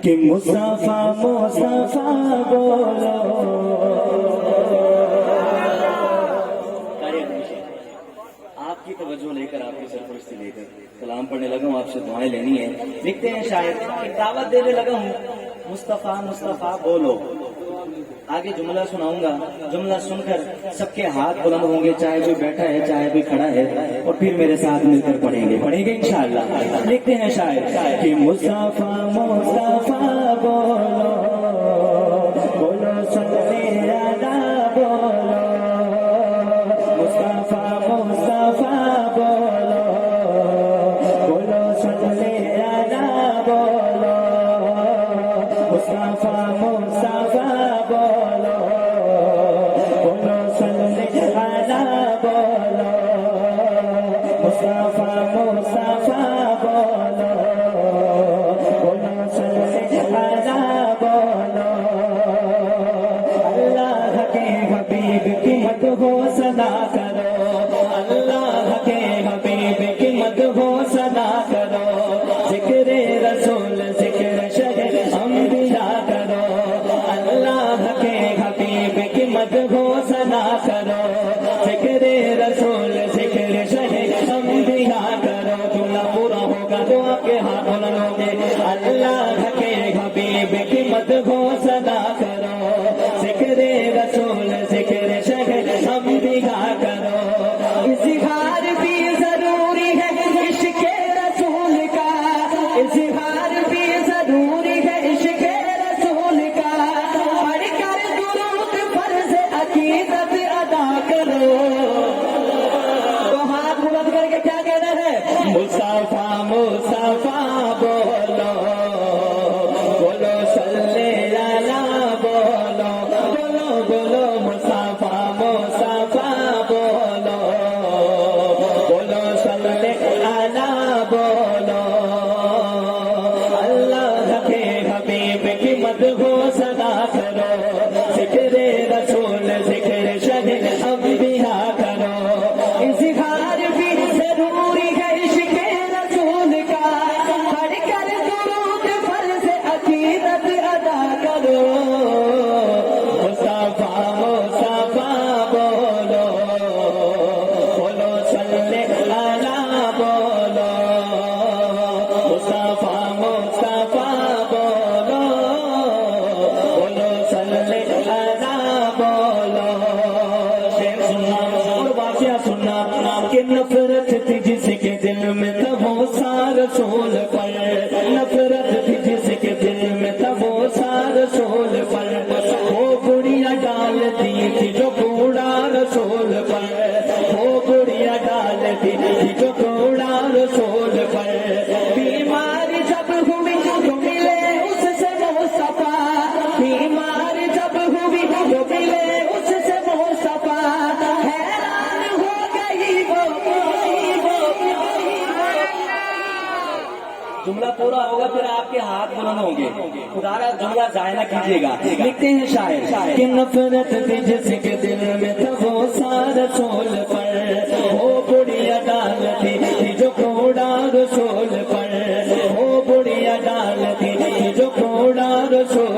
کہ مصطفیٰ مصطفیٰ بولو. آپ کی توجہ لے کر، آپ کی سرپرستی لے کر کلام پڑھنے لگا ہوں، آپ سے دعائیں لینی ہے. لکھتے ہیں شاعر کہ دعوت دینے لگا ہوں مصطفیٰ مصطفیٰ بولو. آگے جملہ سناؤں گا، جملہ سن کر سب کے ہاتھ بلند ہوں گے، چاہے کوئی بیٹھا ہے چاہے کوئی کھڑا ہے، اور پھر میرے ساتھ مل کر پڑھیں گے انشاءاللہ. لکھتے ہیں شاعر کہ مصطفیٰ مصطفیٰ بولو بولو صلی اللہ بولو. مصطفیٰ مصطفیٰ بولو بولو صلی اللہ بولو. مصطفیٰ مصطفیٰ بولو بولو صلی اللہ بولو. مصطفیٰ مصطفیٰ بولو بولو صلی اللہ بولو. اللہ کے حبیب کی مدح و ثنا کرو، اللہ کے حبیب کی مدح و ثنا کرو. ذکر رسول ذکر شہ انبیاء کرو، اللہ کے حبیب کی مدح و ثنا کرو. ذکر رسول ذکر شہ انبیاء کرو. جملہ پورا ہوگا تو آپ کے ہاتھ بلند ہوں گے. اللہ کے حبیب کی مدح و ثنا کرو. ذکر رسول ذکر شہ انبیاء کرو. اظہار بھی ضروری ہے عشق رسول کا، اظہار بھی ضروری ہے عشق رسول کا. پڑھ کر درود فرض عقیدت ادا کرو. تو ہاتھ بلند کر کے کیا کہنا ہے؟ مصطفیٰ مصطفیٰ بولو بولو صلی اللہ بولو بولو بولو. مصطفیٰ مصطفیٰ بولو بولو صلی اللہ بولو. اللہ کے حبیب کی مدح و ثنا کرو. ذکر رسول ذکر شہ انبیاء کرو. اظہار بھی ضروری ہے عشق رسول کا. پڑھ کر درود فرض عقیدت ادا کرو. مصطفیٰ مصطفیٰ بولو بولو صلی اللہ بولو. مصطفیٰ مصطفیٰ بولو بولو صلی اللہ بولو. شعر سننا اور واقعہ سننا کہ نفرت تھی جس کے دل میں تھا وہ سا رسول پر. نفرت تھی جس کے دل میں تھا وہ سا رسول پر. وہ گڑیا ڈالتی تھی جو کوڑا رسول پر. وہ گڑیا ڈالتی تھی جو کوڑا رسول پر. بیمار جب ہوئی تو ملے اس سے وہ صفا. بیمار جب ہوئی تو ملے اس سے وہ صفا. حیران ہو گئی وہ. جملہ پورا ہوگا پھر آپ کے ہاتھ بلند ہوں گے. خدا را جملہ ضائع نہ کیجیے گا. لکھتے ہیں شاعر کہ نفرت تھی جس کے دل میں تھا وہ سا رسول پر. وہ بڑھیا ڈالتی تھی جو کوڑا رسول پر. وہ بڑھیا ڈالتی تھی جو کوڑا رسول